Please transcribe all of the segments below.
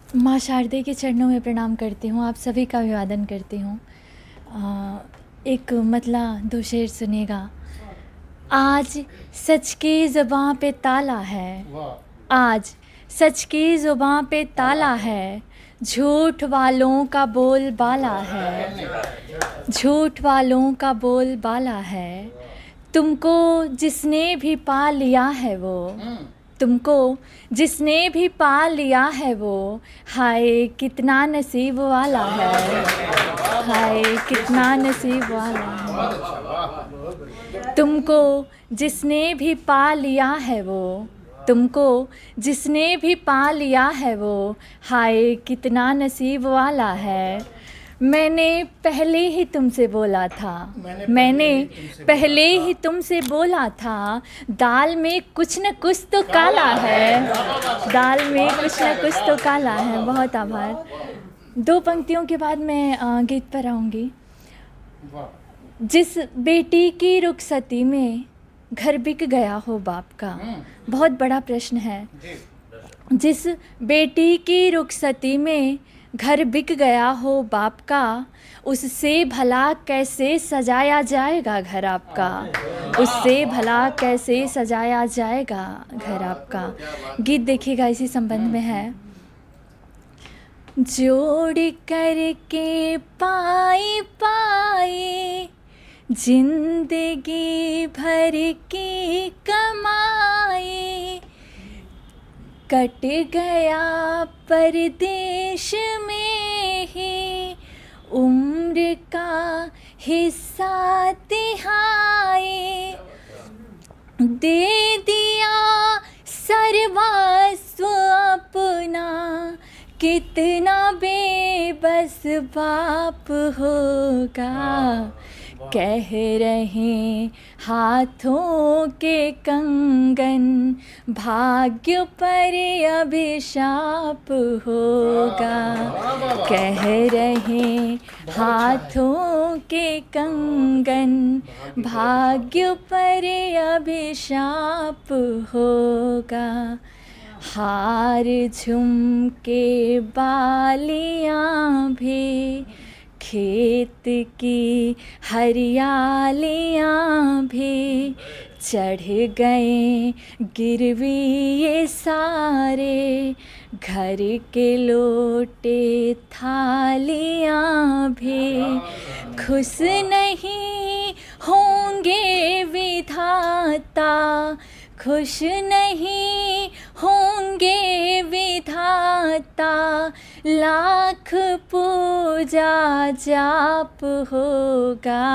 माँ शारदे के चरणों में प्रणाम करती हूँ, आप सभी का अभिवादन करती हूँ। एक मतला दो शेर सुनिएगा। आज सच की ज़ुबां पे ताला है, आज सच की ज़ुबां पे ताला है, झूठ वालों का बोल बाला है, झूठ वालों का बोल बाला है। तुमको जिसने भी पा लिया है वो, तुमको जिसने भी पा लिया है वो, हाय कितना नसीब वाला है, हाय कितना नसीब वाला है। तुमको जिसने भी पा लिया है वो, तुमको जिसने भी पा लिया है वो, हाय कितना नसीब वाला है। मैंने पहले ही तुमसे बोला था, मैंने पहले ही तुमसे बोला था, दाल में कुछ न कुछ तो काला है, दाल में कुछ न कुछ तो काला है। बहुत आभार। दो पंक्तियों के बाद मैं गीत पर आऊँगी। जिस बेटी की रुखसती में घर बिक गया हो बाप का, बहुत बड़ा प्रश्न है। जिस बेटी की रुखसती में घर बिक गया हो बाप का, उससे भला कैसे सजाया जाएगा घर आपका, उससे भला कैसे सजाया जाएगा घर आपका। गीत देखिएगा, इसी संबंध में है। जोड़ करके पाई पाई जिंदगी भर की कमाई, कट गया परदेश में ही उम्र का हिस्सा तिहाई, दे दिया सर्वस्व अपना, कितना बेबस बाप होगा। कह रहे हाथों के कंगन, भाग्य पर अभिशाप होगा। कह रहे हाथों के कंगन, भाग्य पर अभिशाप होगा। हार झुमके बालियां भी, खेत की हरियालियां भी, चढ़ गए गिरवी ये सारे, घर के लोटे थालियां भी। खुश नहीं होंगे विधाता, खुश नहीं होंगे विधाता, लाख पूजा जाप होगा।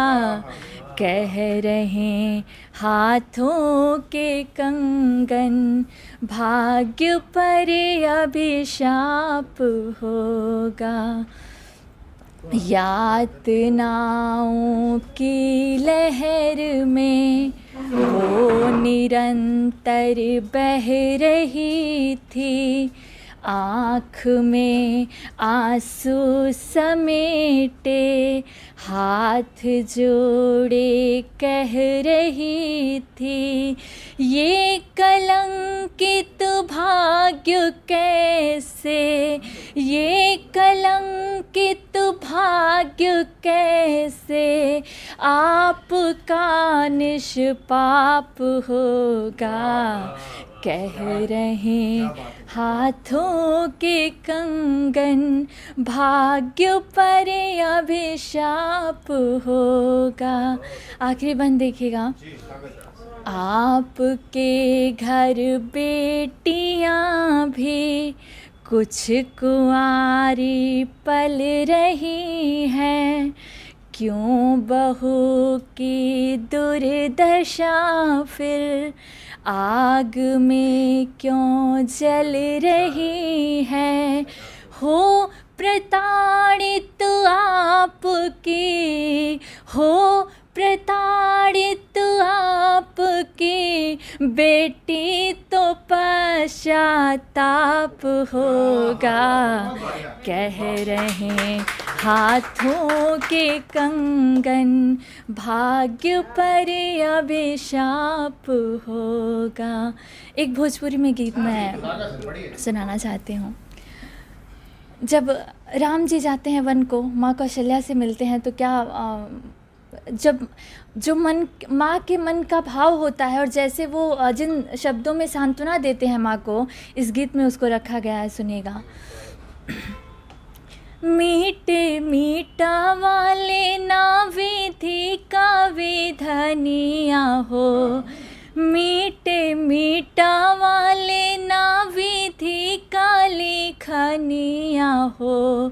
कह रहे हाथों के कंगन, भाग्य पर अभिशाप होगा। यातनाओं की लहर में वो निरंतर बह रही थी, आँख में आंसू समेटे हाथ जोड़े कह रही थी, ये कलंकित भाग्य कैसे, ये कलंकित भाग्य कैसे आपका निष्पाप होगा। कह रहे हाथों के कंगन, भाग्य पर अभिशाप होगा। आखिरी बंद देखिएगा। आपके घर बेटियां भी कुछ कुंवारी पल रही हैं, क्यों बहू की दुर्दशा फिर आग में क्यों जल रही है। हो प्रताड़ित आपकी, हो प्रताड़ित आपकी बेटी तो पश्चाताप होगा। कह रहे हाथों के कंगन, भाग्य पर अभिशाप होगा। एक भोजपुरी में गीत मैं सुनाना चाहती हूँ। जब राम जी जाते हैं वन को, माँ कौशल्या से मिलते हैं, तो क्या जब जो मन माँ के मन का भाव होता है और जैसे वो जिन शब्दों में सांत्वना देते हैं माँ को, इस गीत में उसको रखा गया है, सुनिएगा। मीठे मीठा वाले ना विधि का विधनिया हो, मीठे मीठा वाले ना विधि का लिखनिया हो,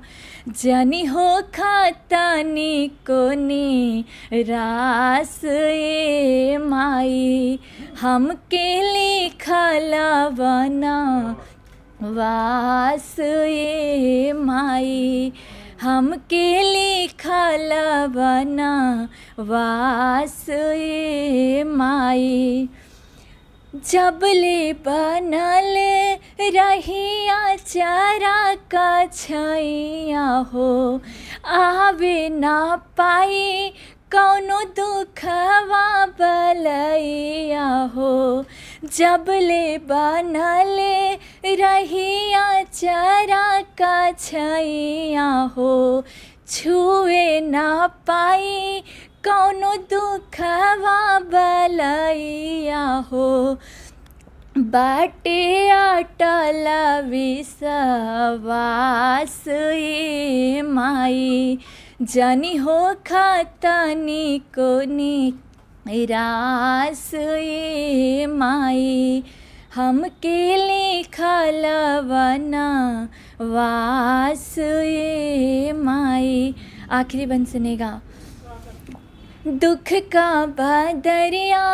जनी हो खातानी कोनी रास ए माई, हमके लिखला बना वास ए माई, हमके लिखला बना वास ए माई। जबले बनल रहिया चारा का छैया हो, आवे ना पाई कौनो दुखवा बलैया हो, जबले बनल रहिया चारा का छैया हो, छुए ना पाई कौनो दुखवा बलैया हो, बाटे अटल विश्वास ए माई, जनी हो खातानी कोनी रास ए माई, हमके लिखला बना वास ए माई। आखिरी बंद सुनेगा। दुख का बदरिया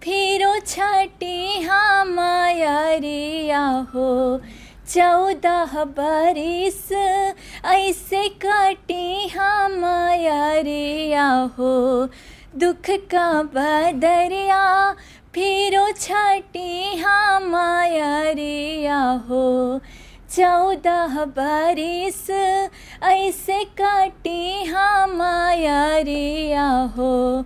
फिरो छठी हाँ मायरिया हो, 14 बरिस ऐसे कटी हाँ मायरिया हो, दुख का बदरिया फिरो छठी हाँ मायरिया हो, 14 बरिस ऐसे काटी हाँ मायरिया हो,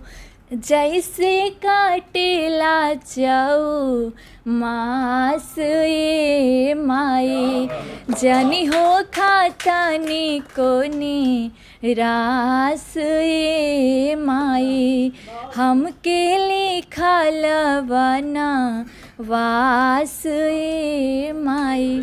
जैसे काटेला जाऊ मास ए माई, जनी हो खातानी कोनी रास ए माई, हमके लिखला बना वास ए माई।